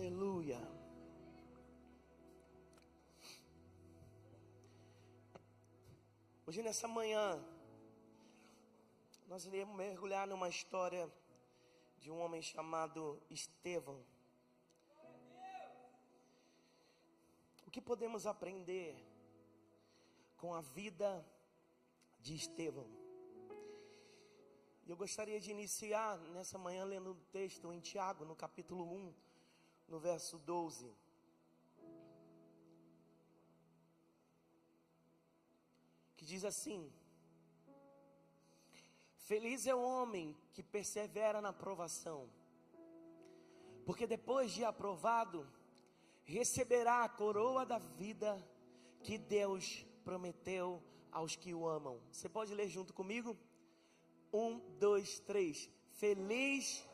Aleluia. Hoje nessa manhã nós iremos mergulhar numa história de um homem chamado Estevão. O que podemos aprender com a vida de Estevão? Eu gostaria de iniciar nessa manhã lendo um texto em Tiago, no capítulo 1, no verso 12. Que diz assim: feliz é o homem que persevera na provação, porque depois de aprovado, receberá a coroa da vida que Deus prometeu aos que o amam. Você pode ler junto comigo? 1, 2, 3. Feliz.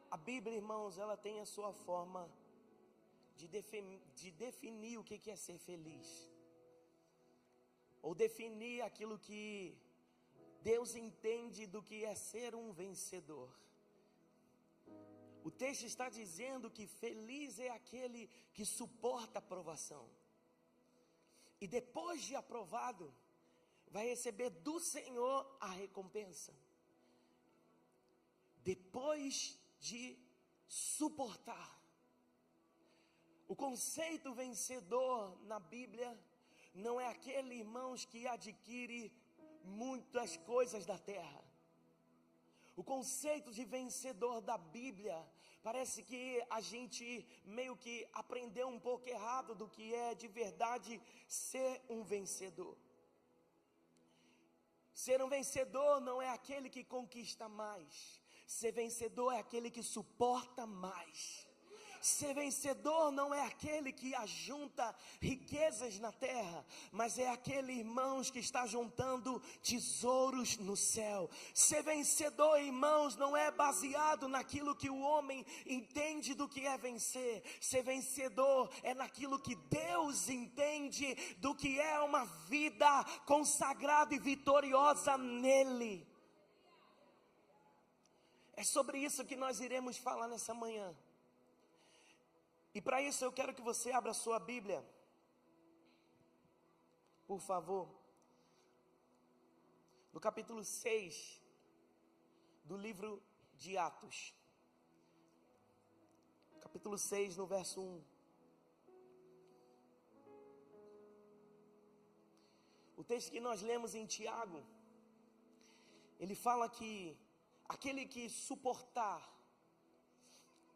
A Bíblia, irmãos, ela tem a sua forma de definir o que é ser feliz, ou definir aquilo que Deus entende do que é ser um vencedor. O texto está dizendo que feliz é aquele que suporta a provação, e depois de aprovado, vai receber do Senhor a recompensa. Depois de suportar. O conceito vencedor na Bíblia não é aquele, irmãos, que adquire muitas coisas da terra. O conceito de vencedor da Bíblia, parece que a gente meio que aprendeu um pouco errado do que é de verdade ser um vencedor. Ser um vencedor não é aquele que conquista mais. Ser vencedor é aquele que suporta mais. Ser vencedor não é aquele que ajunta riquezas na terra, mas é aquele, irmãos, que está juntando tesouros no céu. Ser vencedor, irmãos, não é baseado naquilo que o homem entende do que é vencer. Ser vencedor é naquilo que Deus entende do que é uma vida consagrada e vitoriosa nele. É sobre isso que nós iremos falar nessa manhã. E para isso eu quero que você abra a sua Bíblia, por favor, no capítulo 6 do livro de Atos. Capítulo 6, no verso 1. O texto que nós lemos em Tiago, ele fala que aquele que suportar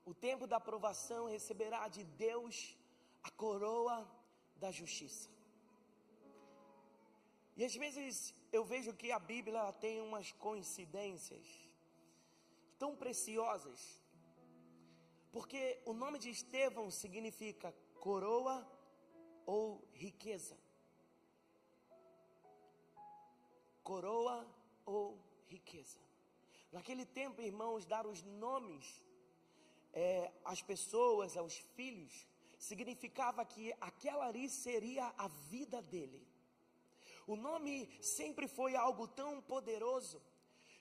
o tempo da aprovação receberá de Deus a coroa da justiça. E às vezes eu vejo que a Bíblia ela tem umas coincidências tão preciosas, porque o nome de Estevão significa coroa ou riqueza. Coroa ou riqueza. Naquele tempo, irmãos, dar os nomes às pessoas, aos filhos, significava que aquela ali seria a vida dele. O nome sempre foi algo tão poderoso,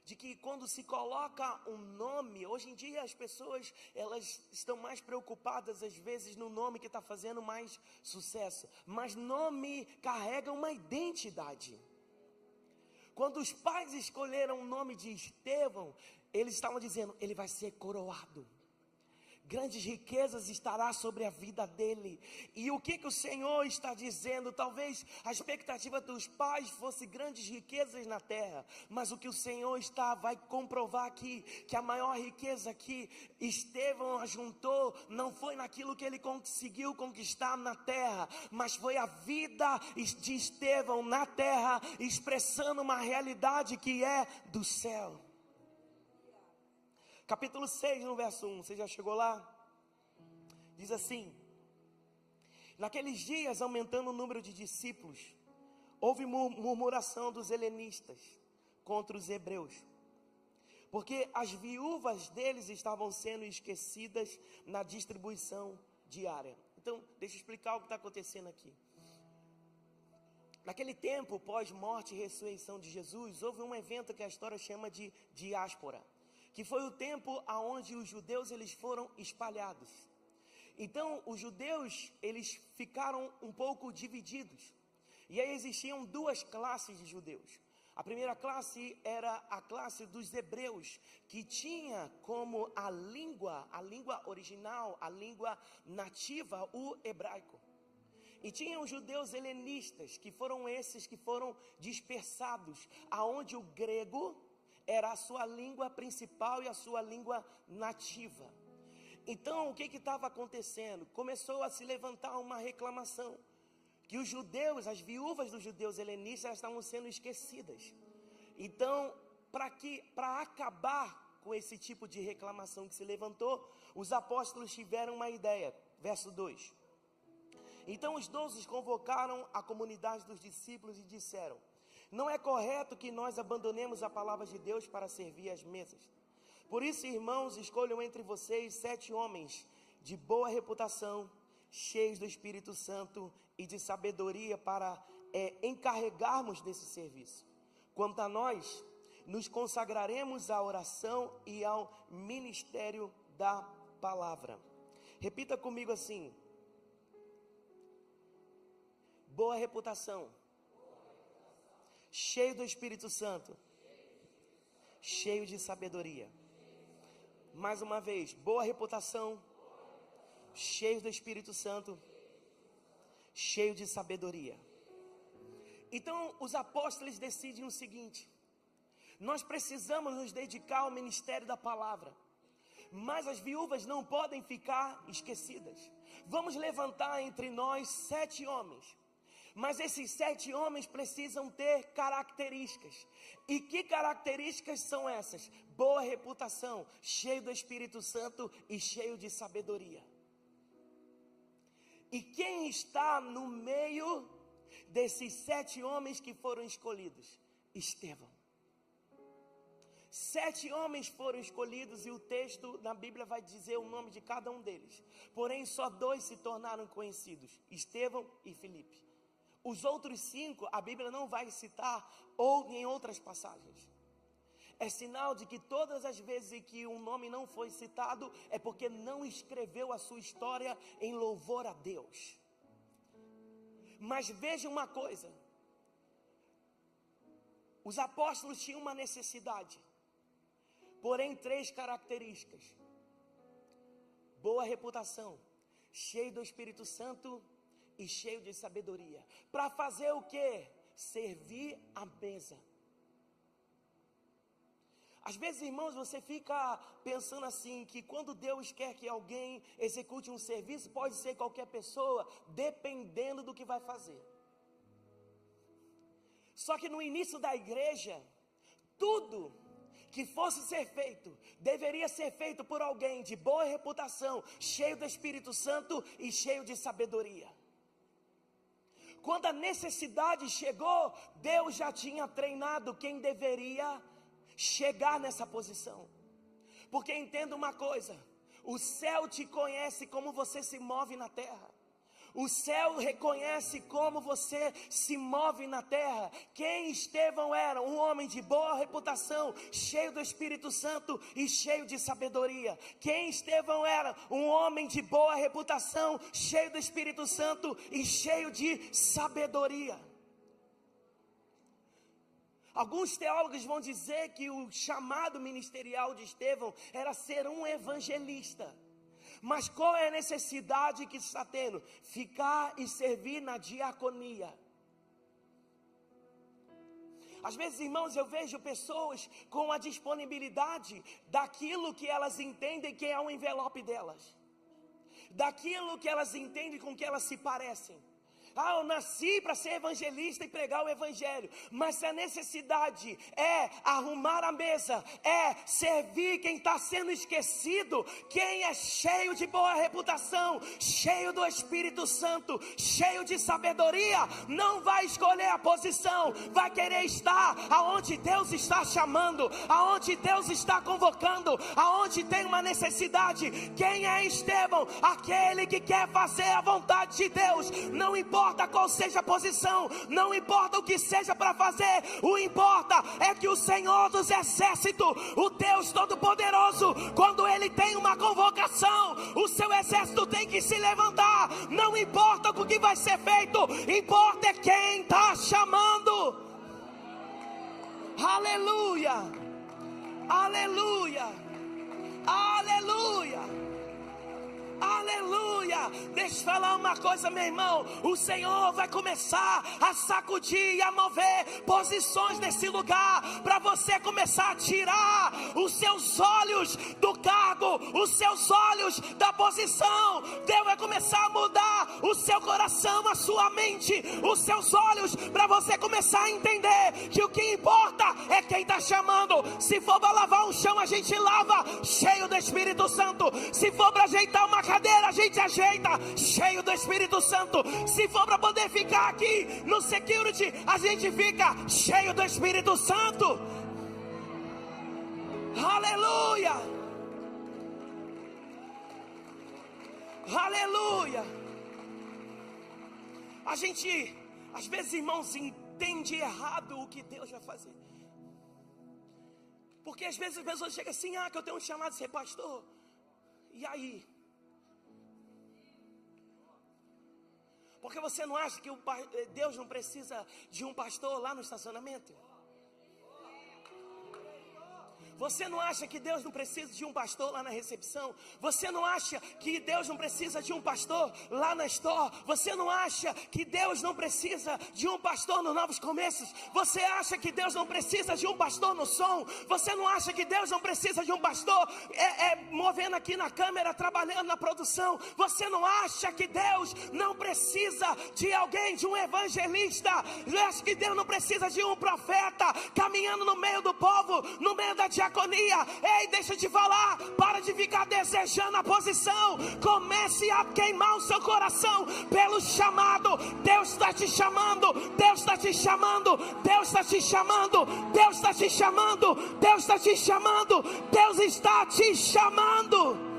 de que quando se coloca um nome, hoje em dia as pessoas, elas estão mais preocupadas às vezes no nome que está fazendo mais sucesso, mas nome carrega uma identidade. Quando os pais escolheram o nome de Estevão, eles estavam dizendo, ele vai ser coroado. Grandes riquezas estará sobre a vida dele. E o que o Senhor está dizendo? Talvez a expectativa dos pais fosse grandes riquezas na terra, mas o que o Senhor vai comprovar aqui, que a maior riqueza que Estevão ajuntou, não foi naquilo que ele conseguiu conquistar na terra, mas foi a vida de Estevão na terra, expressando uma realidade que é do céu. Capítulo 6, no verso 1, você já chegou lá? Diz assim: naqueles dias, aumentando o número de discípulos, houve murmuração dos helenistas contra os hebreus, porque as viúvas deles estavam sendo esquecidas na distribuição diária. Então, deixa eu explicar o que está acontecendo aqui. Naquele tempo, pós-morte e ressurreição de Jesus, houve um evento que a história chama de diáspora, que foi o tempo onde os judeus eles foram espalhados. Então, os judeus eles ficaram um pouco divididos. E aí existiam duas classes de judeus. A primeira classe era a classe dos hebreus, que tinha como a língua original, a língua nativa, o hebraico. E tinha os judeus helenistas, que foram esses que foram dispersados, aonde o grego era a sua língua principal e a sua língua nativa. Então, o que estava acontecendo? Começou a se levantar uma reclamação, que os judeus, as viúvas dos judeus helenistas, estavam sendo esquecidas. Então, para acabar com esse tipo de reclamação que se levantou, os apóstolos tiveram uma ideia. Verso 2. Então os 12 convocaram a comunidade dos discípulos e disseram: não é correto que nós abandonemos a palavra de Deus para servir às mesas. Por isso, irmãos, escolham entre vocês 7 homens de boa reputação, cheios do Espírito Santo e de sabedoria para encarregarmos desse serviço. Quanto a nós, nos consagraremos à oração e ao ministério da palavra. Repita comigo assim: boa reputação, cheio do Espírito Santo, cheio de sabedoria. Mais uma vez, boa reputação, cheio do Espírito Santo, cheio de sabedoria. Então os apóstolos decidem o seguinte: nós precisamos nos dedicar ao ministério da palavra, mas as viúvas não podem ficar esquecidas. Vamos levantar entre nós 7 homens. Mas esses 7 homens precisam ter características. E que características são essas? Boa reputação, cheio do Espírito Santo e cheio de sabedoria. E quem está no meio desses 7 homens que foram escolhidos? Estevão. 7 homens foram escolhidos e o texto na Bíblia vai dizer o nome de cada um deles. Porém, só 2 se tornaram conhecidos: Estevão e Filipe. Os outros 5, a Bíblia não vai citar, ou em outras passagens. É sinal de que todas as vezes em que um nome não foi citado, é porque não escreveu a sua história em louvor a Deus. Mas veja uma coisa: os apóstolos tinham uma necessidade, porém 3 características: boa reputação, cheio do Espírito Santo e cheio de sabedoria. Para fazer o quê? Servir a mesa. Às vezes, irmãos, você fica pensando assim, que quando Deus quer que alguém execute um serviço, pode ser qualquer pessoa, dependendo do que vai fazer. Só que no início da igreja, tudo que fosse ser feito, deveria ser feito por alguém de boa reputação, cheio do Espírito Santo e cheio de sabedoria. Quando a necessidade chegou, Deus já tinha treinado quem deveria chegar nessa posição. Porque entenda uma coisa: o céu te conhece como você se move na terra. O céu reconhece como você se move na terra. Quem Estevão era? Um homem de boa reputação, cheio do Espírito Santo e cheio de sabedoria. Quem Estevão era? Um homem de boa reputação, cheio do Espírito Santo e cheio de sabedoria. Alguns teólogos vão dizer que o chamado ministerial de Estevão era ser um evangelista. Mas qual é a necessidade que está tendo? Ficar e servir na diaconia. Às vezes, irmãos, eu vejo pessoas com a disponibilidade daquilo que elas entendem que é um envelope delas, daquilo que elas entendem com que elas se parecem. Ah, eu nasci para ser evangelista e pregar o evangelho. Mas se a necessidade é arrumar a mesa, é servir quem está sendo esquecido, quem é cheio de boa reputação, cheio do Espírito Santo, cheio de sabedoria, não vai escolher a posição, vai querer estar aonde Deus está chamando, aonde Deus está convocando, aonde tem uma necessidade. Quem é Estevão? Aquele que quer fazer a vontade de Deus. Não importa qual seja a posição, não importa o que seja para fazer, o importa é que o Senhor dos Exércitos, o Deus Todo-Poderoso, quando Ele tem uma convocação, o seu exército tem que se levantar. Não importa o que vai ser feito, importa é quem está chamando. Aleluia, aleluia, aleluia. Aleluia. Deixa eu falar uma coisa, meu irmão. O Senhor vai começar a sacudir e a mover posições nesse lugar, para você começar a tirar os seus olhos do cargo, os seus olhos da posição. Deus vai começar a mudar o seu coração, a sua mente, os seus olhos, para você começar a entender que o que importa é quem está chamando. Se for para lavar um chão, a gente lava cheio do Espírito Santo. Se for para ajeitar uma cadeira, a gente ajeita cheio do Espírito Santo. Se for para poder ficar aqui no security, a gente fica cheio do Espírito Santo. Aleluia, aleluia. A gente, às vezes, irmãos, entende errado o que Deus vai fazer. Porque às vezes as pessoas chegam assim: ah, que eu tenho um chamado de ser pastor. E aí? Porque você não acha que Deus não precisa de um pastor lá no estacionamento? Você não acha que Deus não precisa de um pastor lá na recepção? Você não acha que Deus não precisa de um pastor lá na store? Você não acha que Deus não precisa de um pastor no Novos Começos? Você acha que Deus não precisa de um pastor no som? Você não acha que Deus não precisa de um pastor movendo aqui na câmera, trabalhando na produção? Você não acha que Deus não precisa de alguém, de um evangelista? Você acha que Deus não precisa de um profeta caminhando no meio do povo, no meio da diaconia? Ei, deixa eu te falar, para de ficar desejando a posição, comece a queimar o seu coração pelo chamado. Deus está te chamando, Deus está te chamando, Deus está te chamando, Deus está te chamando, Deus está te chamando, Deus está te chamando.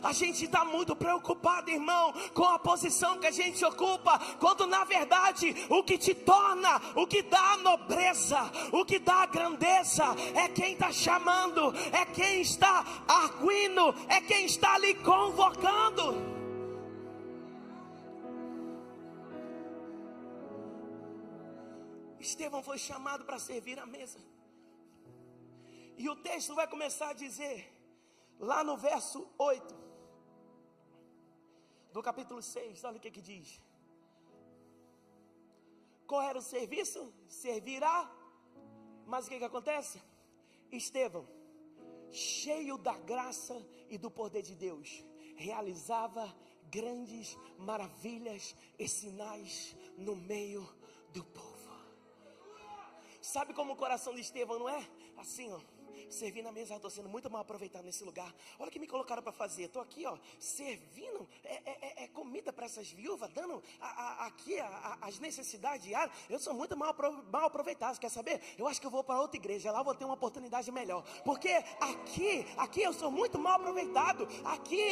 A gente está muito preocupado, irmão, com a posição que a gente ocupa, quando na verdade o que te torna, o que dá a nobreza, o que dá a grandeza, é quem está chamando, é quem está arguindo, é quem está lhe convocando. Estevão foi chamado para servir a mesa, e o texto vai começar a dizer, lá no verso 8 do capítulo 6, olha o que diz. Qual era o serviço? Servirá. Mas o que acontece? Estevão, cheio da graça e do poder de Deus, realizava grandes maravilhas e sinais no meio do povo. Sabe como o coração de Estevão não é? Assim, ó. Servir na mesa, eu estou sendo muito mal aproveitado nesse lugar. Olha o que me colocaram para fazer. Estou aqui, ó, servindo comida para essas viúvas, dando aqui as necessidades diárias. Eu sou muito mal aproveitado. Quer saber? Eu acho que eu vou para outra igreja. Lá eu vou ter uma oportunidade melhor. Porque aqui eu sou muito mal aproveitado. Aqui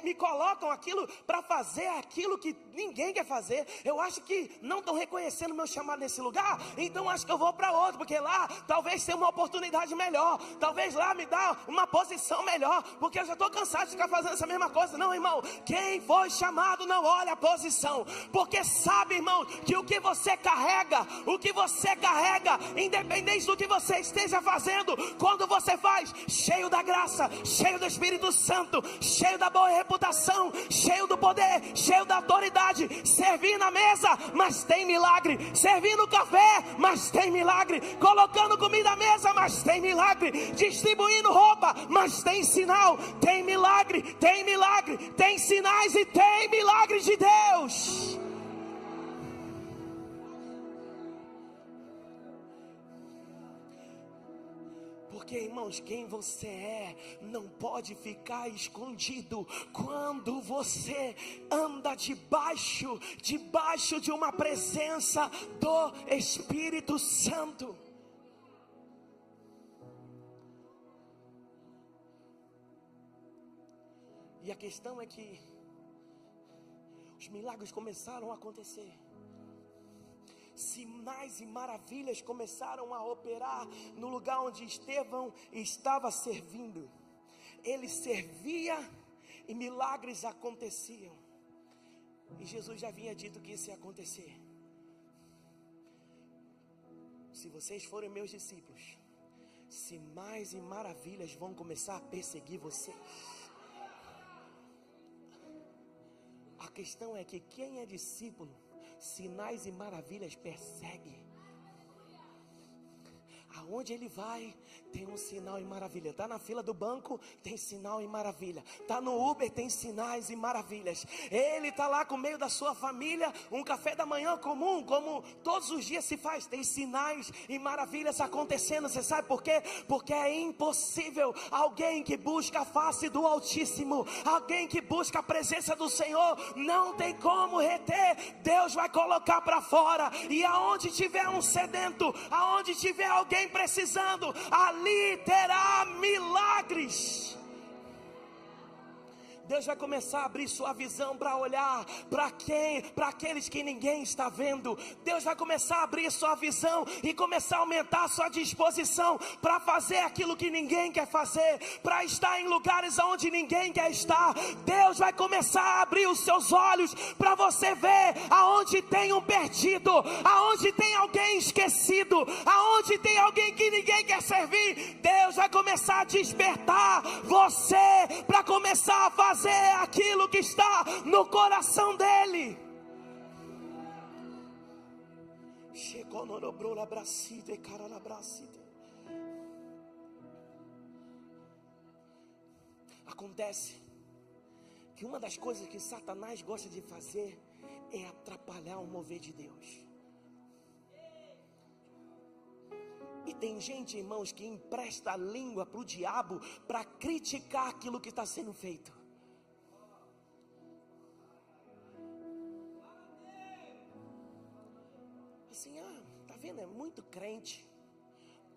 me colocam aquilo para fazer aquilo que ninguém quer fazer. Eu acho que não estão reconhecendo o meu chamado nesse lugar. Então acho que eu vou para outro, porque lá talvez tenha uma oportunidade melhor. Talvez lá me dá uma posição melhor, porque eu já estou cansado de ficar fazendo essa mesma coisa. Não, irmão, quem foi chamado não olha a posição, porque sabe, irmão, que o que você carrega, independente do que você esteja fazendo, quando você faz, cheio da graça, cheio do Espírito Santo, cheio da boa reputação, cheio do poder, cheio da autoridade, servir na mesa, mas tem milagre, servir no café, mas tem milagre, colocando comida à mesa, mas tem milagre. milagre, distribuindo roupa, mas tem sinal, tem milagre, tem sinais e tem milagre de Deus. Porque, irmãos, quem você é não pode ficar escondido. Quando você anda debaixo de uma presença do Espírito Santo. E a questão é que os milagres começaram a acontecer. Sinais e maravilhas começaram a operar no lugar onde Estevão estava servindo. Ele servia e milagres aconteciam. E Jesus já havia dito que isso ia acontecer. Se vocês forem meus discípulos, sinais e maravilhas vão começar a perseguir vocês. A questão é que quem é discípulo, sinais e maravilhas persegue. Aonde ele vai, tem um sinal e maravilha. Está na fila do banco, tem sinal e maravilha. Está no Uber, tem sinais e maravilhas. Ele está lá com o meio da sua família, um café da manhã comum, como todos os dias se faz. Tem sinais e maravilhas acontecendo. Você sabe por quê? Porque é impossível alguém que busca a face do Altíssimo, alguém que busca a presença do Senhor, não tem como reter. Deus vai colocar para fora. E aonde tiver um sedento, aonde tiver alguém precisando, ali terá milagres. Deus vai começar a abrir sua visão para olhar para quem? Para aqueles que ninguém está vendo. Deus vai começar a abrir sua visão e começar a aumentar a sua disposição para fazer aquilo que ninguém quer fazer, para estar em lugares onde ninguém quer estar. Deus vai começar a abrir os seus olhos para você ver aonde tem um perdido, aonde tem alguém esquecido, aonde tem alguém que ninguém quer servir. Deus vai começar a despertar você para começar a fazer aquilo que está no coração dele. Acontece que uma das coisas que Satanás gosta de fazer é atrapalhar o mover de Deus. E tem gente, irmãos, que empresta a língua para o diabo para criticar aquilo que está sendo feito. Assim, tá vendo? É muito crente.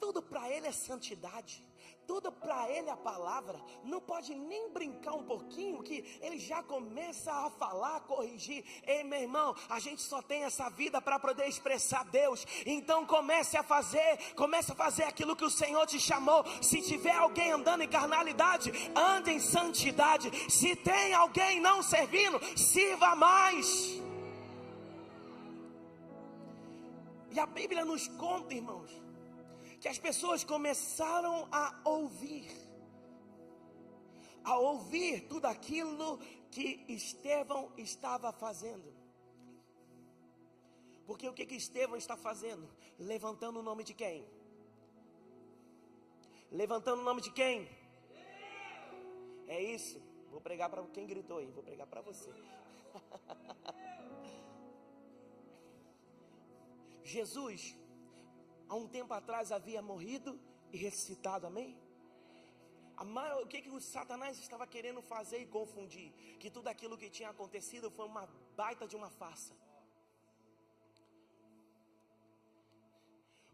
Tudo para ele é santidade. Tudo para ele é a palavra. Não pode nem brincar um pouquinho que ele já começa a falar, a corrigir. Ei, meu irmão, a gente só tem essa vida para poder expressar Deus. Então comece a fazer aquilo que o Senhor te chamou. Se tiver alguém andando em carnalidade, ande em santidade. Se tem alguém não servindo, sirva mais. E a Bíblia nos conta, irmãos, que as pessoas começaram a ouvir tudo aquilo que Estevão estava fazendo. Porque o que Estevão está fazendo? Levantando o nome de quem? Levantando o nome de quem? É isso. Vou pregar para quem gritou aí, vou pregar para você. Jesus, há um tempo atrás, havia morrido e ressuscitado, amém? O que o Satanás estava querendo fazer e confundir? Que tudo aquilo que tinha acontecido foi uma baita de uma farsa.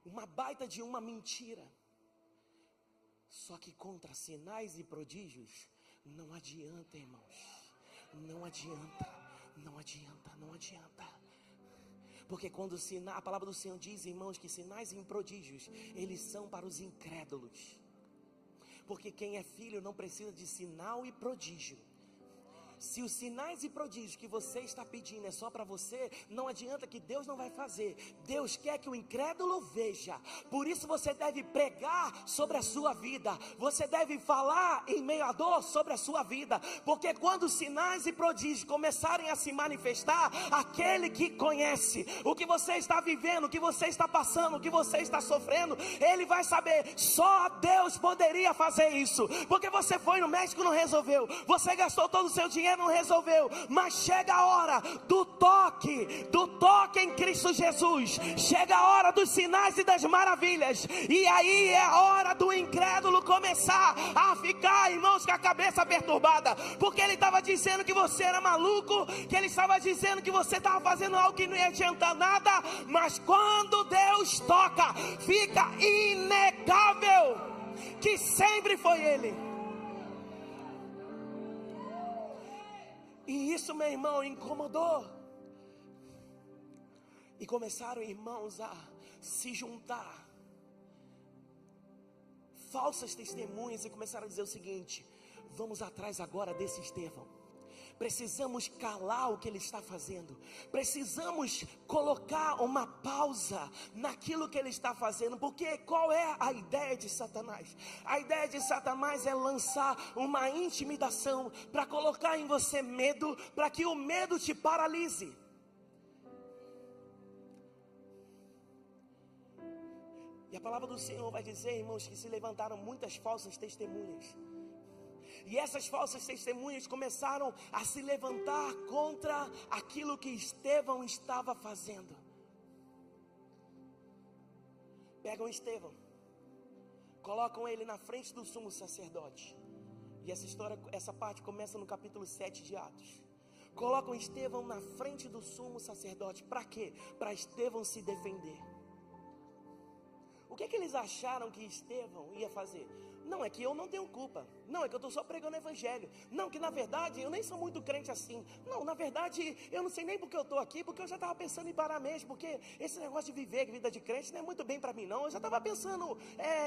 Uma baita de uma mentira. Só que contra sinais e prodígios, não adianta, irmãos. Não adianta. Porque quando a palavra do Senhor diz, irmãos, que sinais e prodígios, eles são para os incrédulos. Porque quem é filho não precisa de sinal e prodígio. Se os sinais e prodígios que você está pedindo é só para você, não adianta que Deus não vai fazer. Deus quer que o incrédulo veja. Por isso você deve pregar sobre a sua vida. Você deve falar em meio à dor sobre a sua vida. Porque quando os sinais e prodígios começarem a se manifestar, aquele que conhece o que você está vivendo, o que você está passando, o que você está sofrendo, ele vai saber. Só Deus poderia fazer isso. Porque você foi no médico, não resolveu. Você gastou todo o seu dinheiro, não resolveu. Mas chega a hora do toque em Cristo Jesus. Chega a hora dos sinais e das maravilhas. E aí é a hora do incrédulo começar a ficar, irmãos, com a cabeça perturbada. Porque ele estava dizendo que você era maluco, que ele estava dizendo que você estava fazendo algo que não ia adiantar nada. Mas quando Deus toca, fica inegável que sempre foi Ele. E isso, meu irmão, incomodou. E começaram, irmãos, a se juntar falsas testemunhas e começaram a dizer o seguinte: vamos atrás agora desse Estevão. Precisamos calar o que ele está fazendo. Precisamos colocar uma pausa naquilo que ele está fazendo. Porque qual é a ideia de Satanás? A ideia de Satanás é lançar uma intimidação para colocar em você medo, para que o medo te paralise. E a palavra do Senhor vai dizer, irmãos, que se levantaram muitas falsas testemunhas. E essas falsas testemunhas começaram a se levantar contra aquilo que Estevão estava fazendo. Pegam Estevão, colocam ele na frente do sumo sacerdote. E essa parte começa no capítulo 7 de Atos. Colocam Estevão na frente do sumo sacerdote. Para quê? Para Estevão se defender. O que eles acharam que Estevão ia fazer? Não, é que eu não tenho culpa. Não, é que eu estou só pregando o evangelho. Não, que na verdade eu nem sou muito crente assim. Não, na verdade eu não sei nem porque eu estou aqui, porque eu já estava pensando em parar mesmo. Porque esse negócio de viver vida de crente não é muito bem para mim não. Eu já estava pensando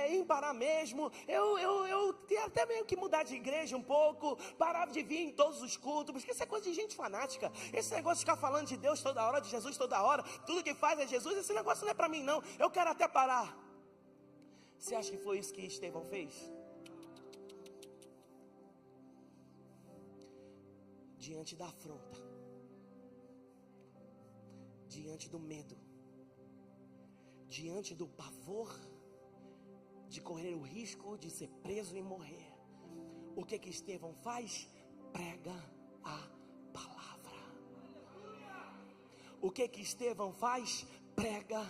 em parar mesmo. Eu tinha até meio que mudar de igreja um pouco. Parar de vir em todos os cultos. Porque isso é coisa de gente fanática. Esse negócio de ficar falando de Deus toda hora, de Jesus toda hora. Tudo que faz é Jesus. Esse negócio não é para mim não. Eu quero até parar. Você acha que foi isso que Estevão fez? Diante da afronta, diante do medo, diante do pavor de correr o risco de ser preso e morrer, o que Estevão faz? Prega a palavra. O que Estevão faz? Prega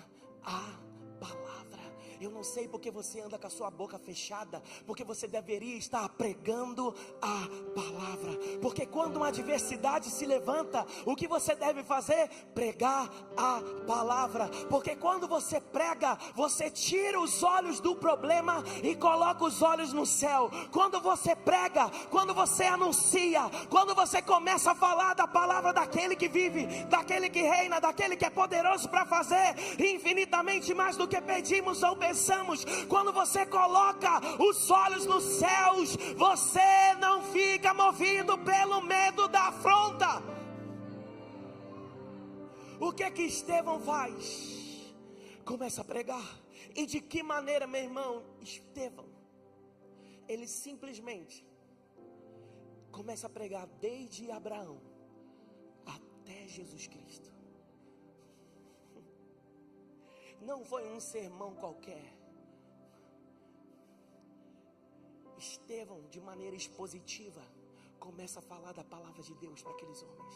a palavra. Eu não sei porque você anda com a sua boca fechada, porque você deveria estar pregando a palavra. Porque quando uma adversidade se levanta, o que você deve fazer? Pregar a palavra. Porque quando você prega, você tira os olhos do problema e coloca os olhos no céu. Quando você prega, quando você anuncia, quando você começa a falar da palavra daquele que vive, daquele que reina, daquele que é poderoso para fazer infinitamente mais do que pedimos ou pensamos, quando você coloca os olhos nos céus, você não fica movido pelo medo da afronta. O que Estevão faz? Começa a pregar. E de que maneira, meu irmão? Estevão, ele simplesmente começa a pregar desde Abraão até Jesus Cristo. Não foi um sermão qualquer. Estevão, de maneira expositiva, começa a falar da palavra de Deus para aqueles homens.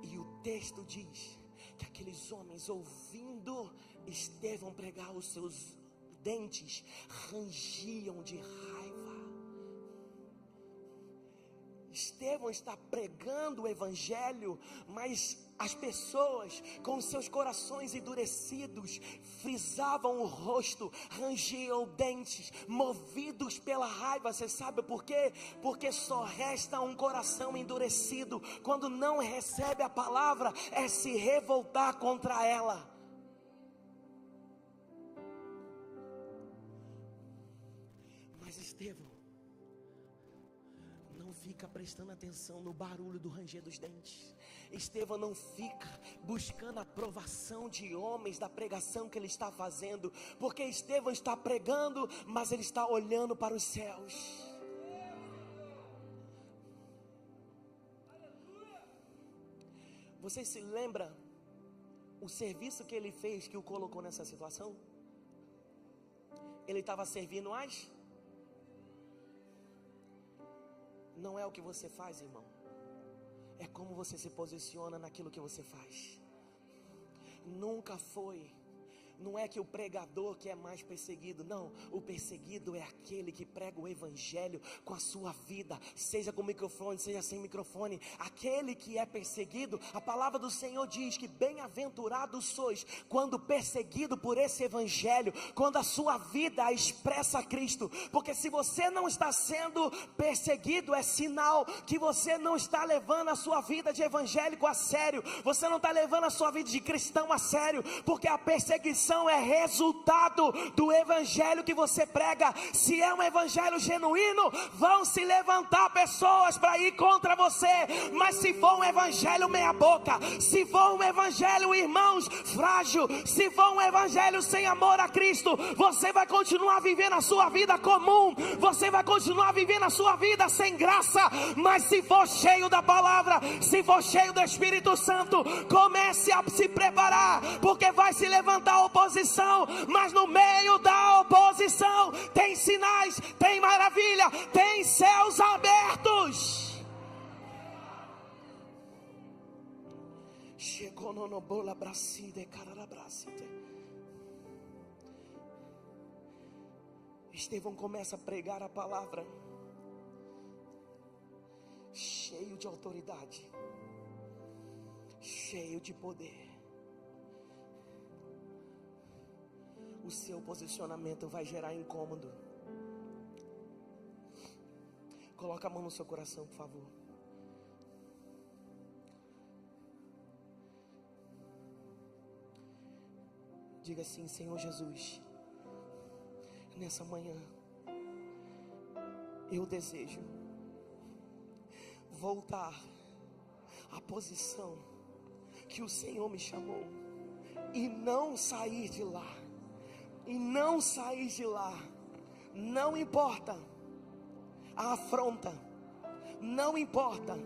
E o texto diz que aqueles homens, ouvindo Estevão pregar, os seus dentes rangiam de raiva. Estevão está pregando o evangelho, mas as pessoas com seus corações endurecidos frisavam o rosto, rangiam dentes, movidos pela raiva. Você sabe por quê? Porque só resta um coração endurecido quando não recebe a palavra, é se revoltar contra ela. Mas Estevão não fica prestando atenção no barulho do ranger dos dentes. Estevão não fica buscando a aprovação de homens da pregação que ele está fazendo, porque Estevão está pregando, mas ele está olhando para os céus. Você se lembra o serviço que ele fez que o colocou nessa situação? Ele estava servindo as... Não é o que você faz, irmão, é como você se posiciona naquilo que você faz. Nunca foi. Não é que o pregador que é mais perseguido, não. O perseguido é aquele que prega o evangelho com a sua vida, seja com microfone, seja sem microfone. Aquele que é perseguido, a palavra do Senhor diz que bem-aventurados sois quando perseguido por esse evangelho, quando a sua vida expressa Cristo. Porque se você não está sendo perseguido, é sinal que você não está levando a sua vida de evangélico a sério. Você não está levando a sua vida de cristão a sério, porque a perseguição é resultado do evangelho que você prega. Se é um evangelho genuíno, vão se levantar pessoas para ir contra você. Mas se for um evangelho meia boca, se for um evangelho, irmãos, frágil, se for um evangelho sem amor a Cristo, você vai continuar vivendo a sua vida comum, você vai continuar vivendo a sua vida sem graça. Mas se for cheio da palavra, se for cheio do Espírito Santo, comece a se preparar, porque vai se levantar oposição, mas no meio da oposição tem sinais, tem maravilha, tem céus abertos. Chegou no bola bracide, cara bracide. Estevão começa a pregar a palavra, cheio de autoridade, cheio de poder. O seu posicionamento vai gerar incômodo. Coloca a mão no seu coração, por favor. Diga assim: Senhor Jesus, nessa manhã eu desejo voltar à posição que o Senhor me chamou, e não sair de lá. E não sair de lá. Não importa a afronta, não importa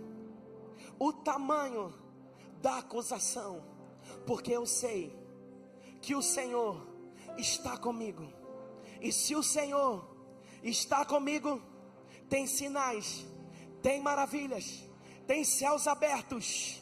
o tamanho da acusação, porque eu sei que o Senhor está comigo. E se o Senhor está comigo, tem sinais, tem maravilhas, tem céus abertos.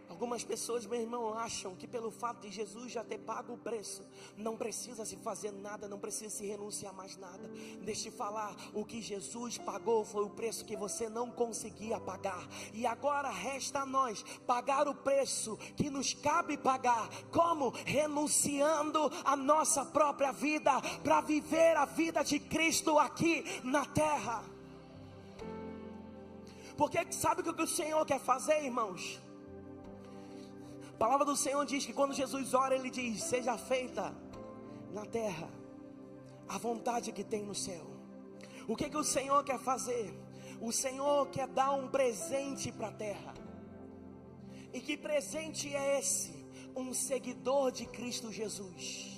Algumas pessoas, meu irmão, acham que pelo fato de Jesus já ter pago o preço, não precisa se fazer nada, não precisa se renunciar mais nada. Deixa eu te falar, o que Jesus pagou foi o preço que você não conseguia pagar. E agora resta a nós pagar o preço que nos cabe pagar. Como? Renunciando a nossa própria vida, para viver a vida de Cristo aqui na terra. Porque sabe o que o Senhor quer fazer, irmãos? A palavra do Senhor diz que quando Jesus ora, Ele diz: seja feita na terra a vontade que tem no céu. O que o Senhor quer fazer? O Senhor quer dar um presente para a terra. E que presente é esse? Um seguidor de Cristo Jesus.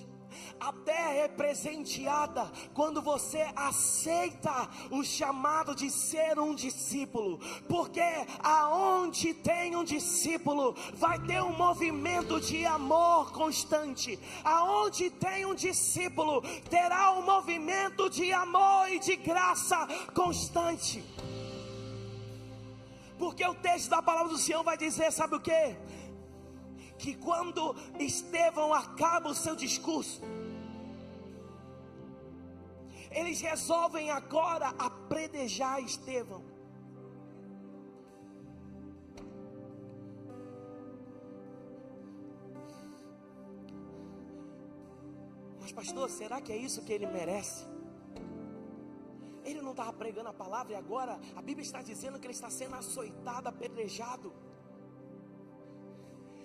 A terra é presenteada quando você aceita o chamado de ser um discípulo, porque aonde tem um discípulo vai ter um movimento de amor constante. Aonde tem um discípulo terá um movimento de amor e de graça constante. Porque o texto da palavra do Senhor vai dizer, sabe o que? Que quando Estevão acaba o seu discurso, eles resolvem agora apredejar Estevão. Mas pastor, será que é isso que ele merece? Ele não estava pregando a palavra e agora a Bíblia está dizendo que ele está sendo açoitado, apedrejado.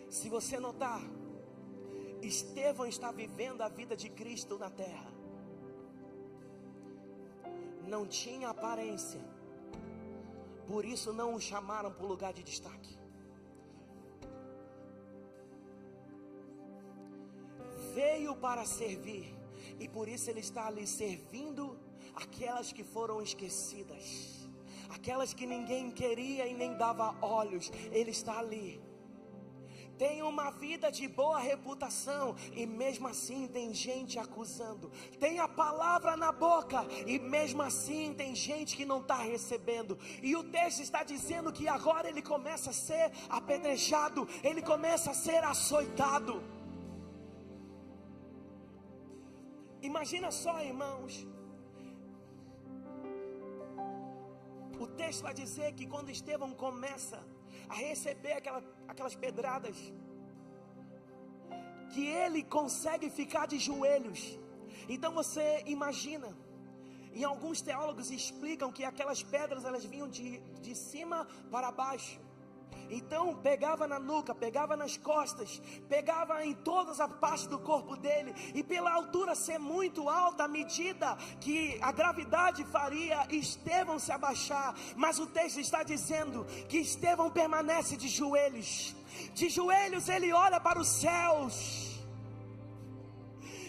Se você notar, Estevão está vivendo a vida de Cristo na terra. Não tinha aparência, por isso não o chamaram para o lugar de destaque. Veio para servir, e por isso ele está ali servindo aquelas que foram esquecidas, aquelas que ninguém queria e nem dava olhos. Ele está ali, tem uma vida de boa reputação, e mesmo assim tem gente acusando. Tem a palavra na boca, e mesmo assim tem gente que não está recebendo. E o texto está dizendo que agora ele começa a ser apedrejado, ele começa a ser açoitado. Imagina só, irmãos, o texto vai dizer que quando Estevão começa a receber aquelas pedradas, que ele consegue ficar de joelhos. Então você imagina, e alguns teólogos explicam que aquelas pedras elas vinham de cima para baixo. Então pegava na nuca, pegava nas costas, pegava em todas as partes do corpo dele. E pela altura ser muito alta, à medida que a gravidade faria Estevão se abaixar. Mas o texto está dizendo que Estevão permanece de joelhos. De joelhos ele olha para os céus,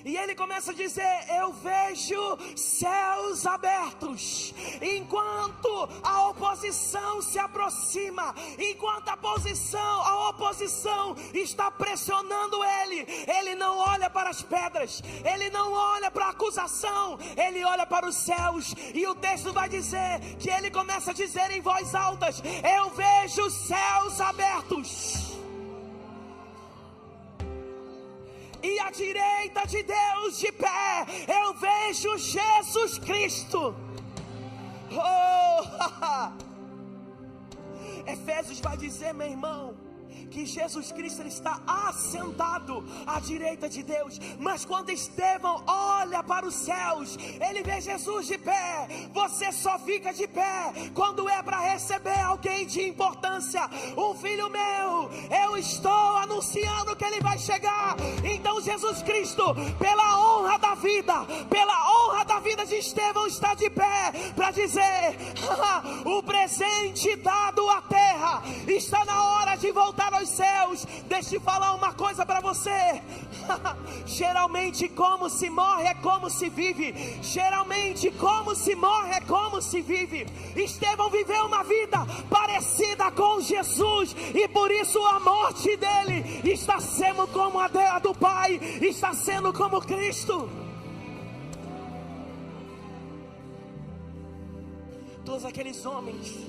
e ele começa a dizer: eu vejo céus abertos. Enquanto a oposição se aproxima, enquanto a oposição está pressionando ele, ele não olha para as pedras, ele não olha para a acusação, ele olha para os céus. E o texto vai dizer que ele começa a dizer em voz alta: eu vejo céus abertos, e à direita de Deus de pé, eu vejo Jesus Cristo. Efésios vai dizer, meu irmão, que Jesus Cristo ele está assentado à direita de Deus. Mas quando Estevão olha para os céus, ele vê Jesus de pé. Você só fica de pé quando é para receber alguém de importância. Um filho meu, eu estou anunciando que ele vai chegar. Então Jesus Cristo, pela honra da vida de Estevão, está de pé para dizer: o presente dado à terra está na hora de voltar aos céus. Deixa eu falar uma coisa para você. Geralmente como se morre é como se vive. Geralmente como se morre é como se vive. Estevão viveu uma vida parecida com Jesus, e por isso a morte dele está sendo como a do Pai, está sendo como Cristo. Todos aqueles homens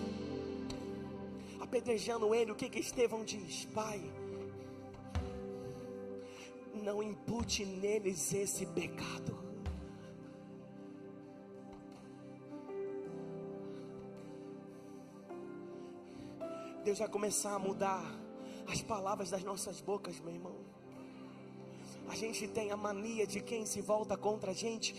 apedrejando ele, o que Estevão diz? Pai, não impute neles esse pecado. Deus vai começar a mudar as palavras das nossas bocas, meu irmão. A gente tem a mania de quem se volta contra a gente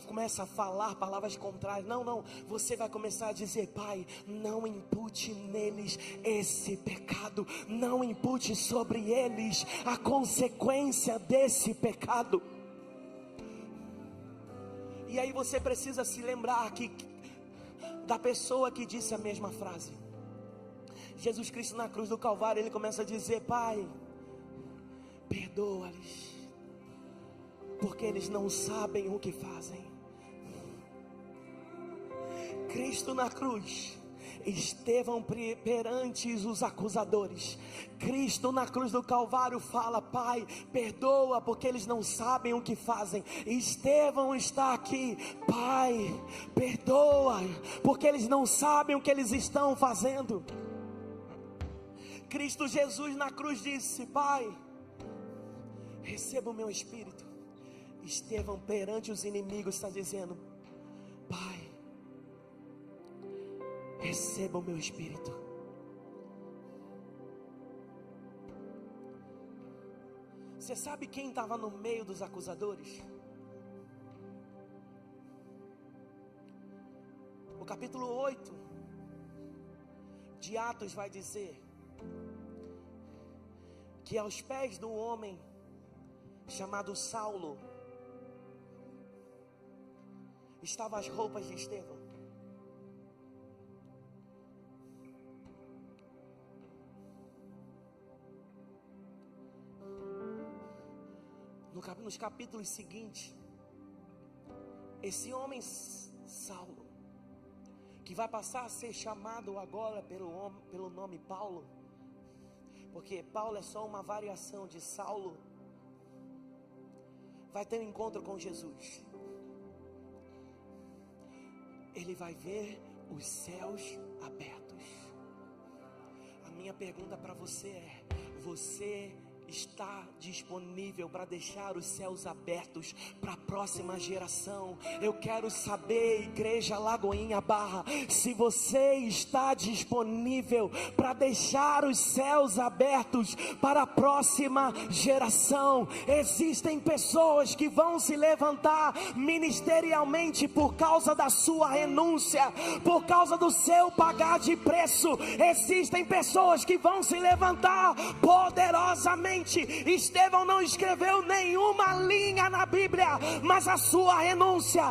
começa a falar palavras contrárias. Não, você vai começar a dizer: Pai, não impute neles esse pecado, não impute sobre eles a consequência desse pecado. E aí você precisa se lembrar da pessoa que disse a mesma frase. Jesus Cristo na cruz do Calvário, ele começa a dizer: Pai, perdoa-lhes, porque eles não sabem o que fazem. Cristo na cruz, Estevão perante os acusadores. Cristo na cruz do Calvário fala: Pai, perdoa, porque eles não sabem o que fazem. Estevão está aqui: Pai, perdoa, porque eles não sabem o que eles estão fazendo. Cristo Jesus na cruz disse: Pai, receba o meu espírito. Estevão perante os inimigos está dizendo: Pai, receba o meu espírito. Você sabe quem estava no meio dos acusadores? O capítulo 8 de Atos vai dizer que que aos pés do homem chamado Saulo estavam as roupas de Estevão. Nos capítulos seguintes, esse homem Saulo, que vai passar a ser chamado agora pelo nome Paulo, porque Paulo é só uma variação de Saulo, vai ter um encontro com Jesus. Ele vai ver os céus abertos. A minha pergunta para você é: você está disponível para deixar os céus abertos para a próxima geração? Eu quero saber, Igreja Lagoinha Barra, se você está disponível para deixar os céus abertos para a próxima geração. Existem pessoas que vão se levantar ministerialmente por causa da sua renúncia, por causa do seu pagar de preço. Existem pessoas que vão se levantar poderosamente. Estevão não escreveu nenhuma linha na Bíblia, mas a sua renúncia,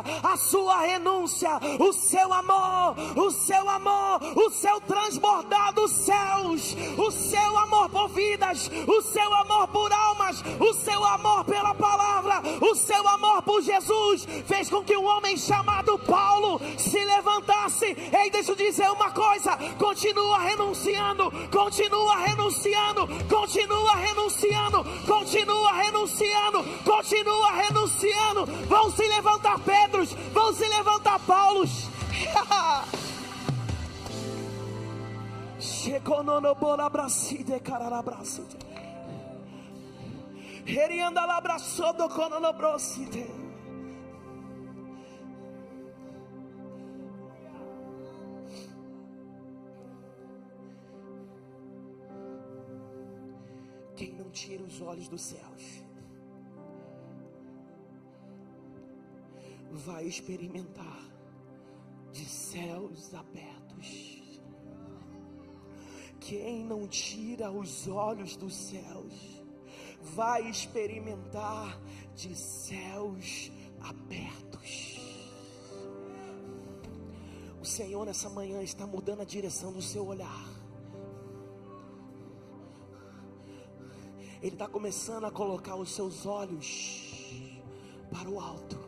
o seu amor, o seu transbordar dos céus, o seu amor por vidas, o seu amor por almas, o seu amor pela palavra, o seu amor por Jesus, fez com que um homem chamado Paulo se levantasse. Ei, deixa eu dizer uma coisa: continua renunciando, continua renunciando, continua renunciando, continua renunciando, continua renunciando. Vão se levantar Pedros, vão se levantar Paulos. Chegou no bola braside, cara braside. Herianda la brasodo cono no braside. Quem não tira os olhos dos céus vai experimentar de céus abertos. Quem não tira os olhos dos céus vai experimentar de céus abertos. O Senhor nessa manhã está mudando a direção do seu olhar. Ele está começando a colocar os seus olhos para o alto.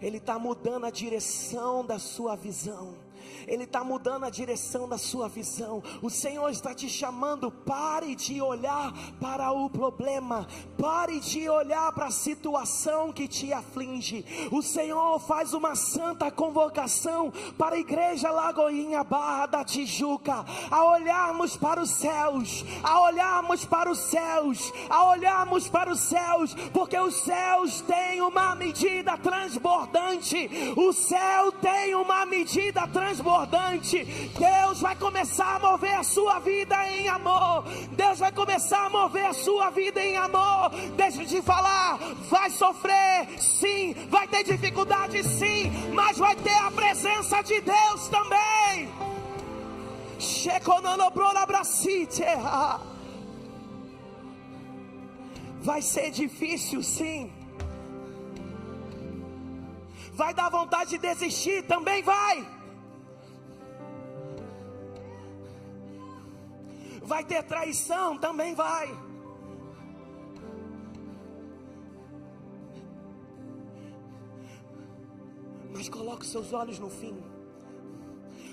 Ele está mudando a direção da sua visão. Ele está mudando a direção da sua visão. O Senhor está te chamando: pare de olhar para o problema, pare de olhar para a situação que te aflige. O Senhor faz uma santa convocação para a Igreja Lagoinha Barra da Tijuca, a olharmos para os céus, a olharmos para os céus, a olharmos para os céus, porque os céus têm uma medida transbordante. O céu tem uma medida transbordante. Deus vai começar a mover a sua vida em amor. Deus vai começar a mover a sua vida em amor. Deixa eu te falar: vai sofrer sim, vai ter dificuldade sim, mas vai ter a presença de Deus também. Vai ser difícil sim, vai dar vontade de desistir também, vai ter traição também, vai. Mas coloque seus olhos no fim,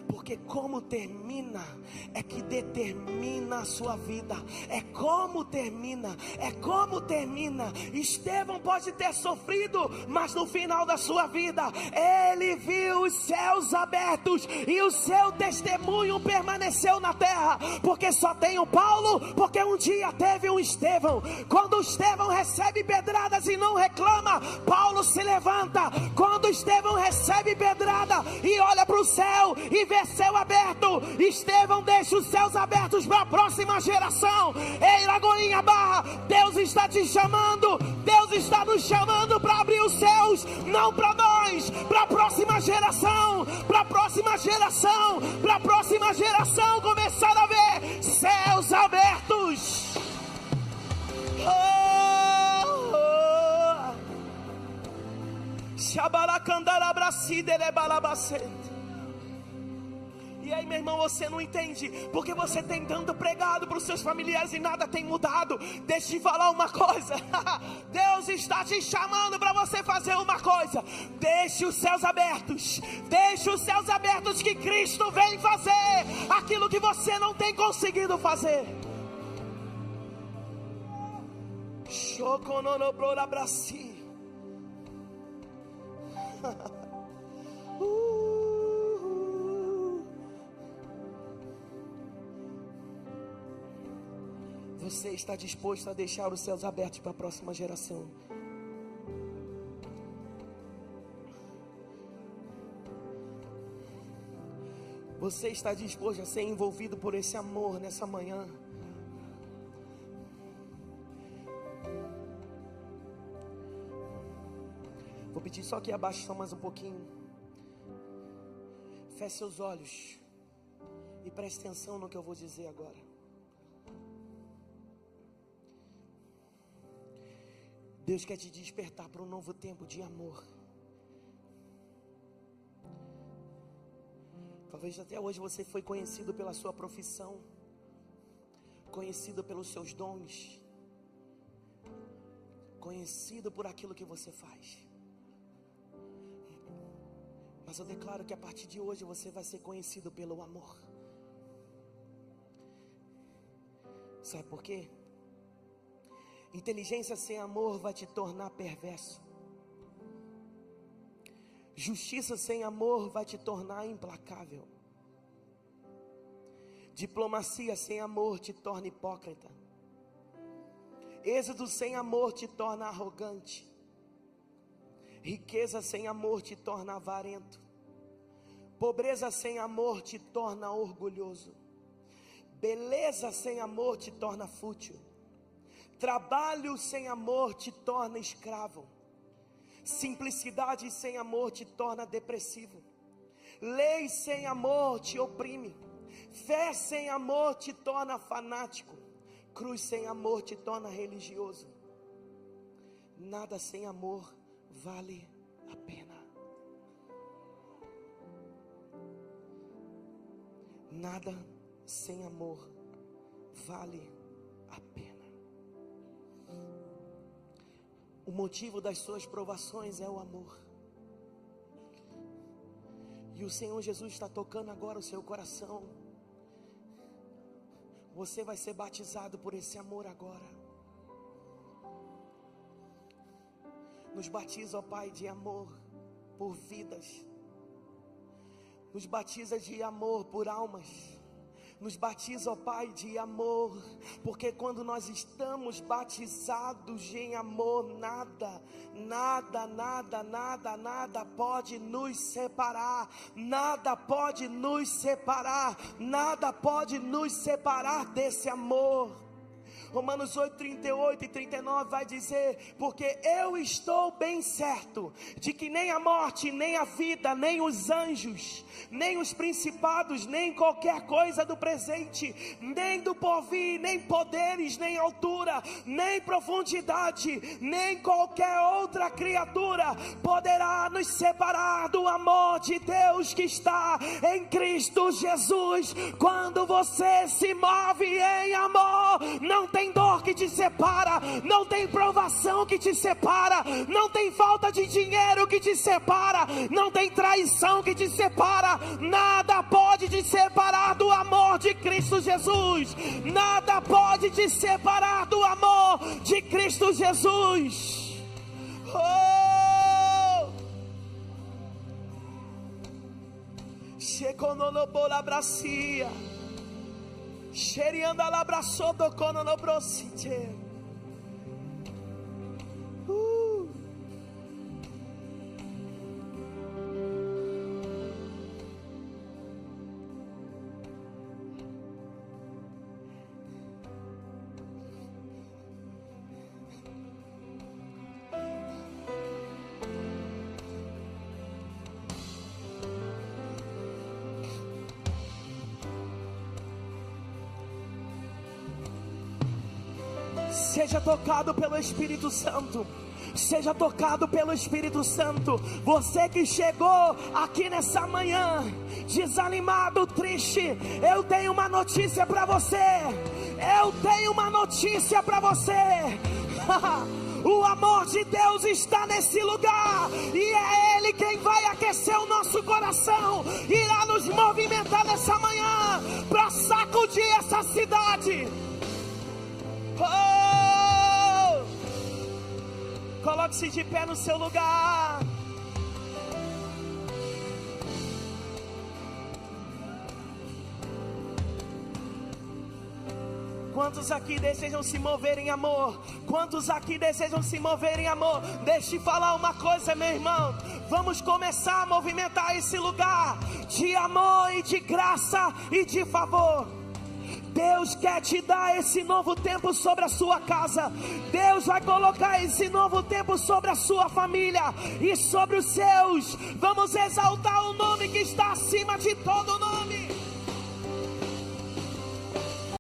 porque como termina é que determina a sua vida. É como termina. Estevão pode ter sofrido, mas no final da sua vida ele viu os céus abertos e o seu testemunho permaneceu na terra. Porque só tem o Paulo, porque um dia teve um Estevão. Quando Estevão recebe pedradas e não reclama, Paulo se levanta. Quando Estevão recebe pedrada e olha para o céu e vê céu aberto, Estevão deixa os céus abertos para a próxima geração. Ei, Lagoinha Barra, Deus está te chamando, Deus está nos chamando para abrir os céus, não para nós, para a próxima geração, para a próxima geração, para a próxima geração começar a ver céus abertos. E aí, meu irmão, você não entende, porque você tem tanto pregado para os seus familiares e nada tem mudado. Deixa eu te falar uma coisa. Deus está te chamando para você fazer uma coisa. Deixe os céus abertos. Deixe os céus abertos, que Cristo vem fazer aquilo que você não tem conseguido fazer. Você está disposto a deixar os céus abertos para a próxima geração? Você está disposto a ser envolvido por esse amor nessa manhã? Vou pedir só que abaixe só mais um pouquinho. Feche seus olhos e preste atenção no que eu vou dizer agora. Deus quer te despertar para um novo tempo de amor. Talvez até hoje você foi conhecido pela sua profissão, conhecido pelos seus dons, conhecido por aquilo que você faz. Mas eu declaro que a partir de hoje você vai ser conhecido pelo amor. Sabe por quê? Inteligência sem amor vai te tornar perverso. Justiça sem amor vai te tornar implacável. Diplomacia sem amor te torna hipócrita. Êxito sem amor te torna arrogante. Riqueza sem amor te torna avarento. Pobreza sem amor te torna orgulhoso. Beleza sem amor te torna fútil. Trabalho sem amor te torna escravo. Simplicidade sem amor te torna depressivo. Lei sem amor te oprime. Fé sem amor te torna fanático. Cruz sem amor te torna religioso. Nada sem amor vale a pena. Nada sem amor vale a pena. O motivo das suas provações é o amor. E o Senhor Jesus está tocando agora o seu coração. Você vai ser batizado por esse amor agora. Nos batiza, ó Pai, de amor por vidas. Nos batiza de amor por almas. Nos batiza, ó Pai, de amor, porque quando nós estamos batizados em amor, nada pode nos separar. Nada pode nos separar. Nada pode nos separar desse amor. Romanos 8, 38 e 39 vai dizer: porque eu estou bem certo de que nem a morte, nem a vida, nem os anjos, nem os principados, nem qualquer coisa do presente, nem do porvir, nem poderes, nem altura, nem profundidade, nem qualquer outra criatura poderá nos separar do amor de Deus que está em Cristo Jesus. Quando você se move em amor, não tem dor que te separa, não tem provação que te separa, não tem falta de dinheiro que te separa, não tem traição que te separa. Nada pode te separar do amor de Cristo Jesus. Nada pode te separar do amor de Cristo Jesus. Checonolobola bracia. Xerianda labraçou do cono no brosite. Seja tocado pelo Espírito Santo. seja tocado pelo Espírito Santo. Você que chegou aqui nessa manhã desanimado, triste, eu tenho uma notícia para você. Eu tenho uma notícia para você. O amor de Deus está nesse lugar, e é Ele quem vai aquecer o nosso coração, irá nos movimentar nessa manhã para sacudir essa cidade. Coloque-se de pé no seu lugar. Quantos aqui desejam se mover em amor? Quantos aqui desejam se mover em amor? Deixa eu falar uma coisa, meu irmão. Vamos começar a movimentar esse lugar de amor e de graça e de favor. Deus quer te dar esse novo tempo sobre a sua casa. Deus vai colocar esse novo tempo sobre a sua família e sobre os seus. Vamos exaltar o nome que está acima de todo nome.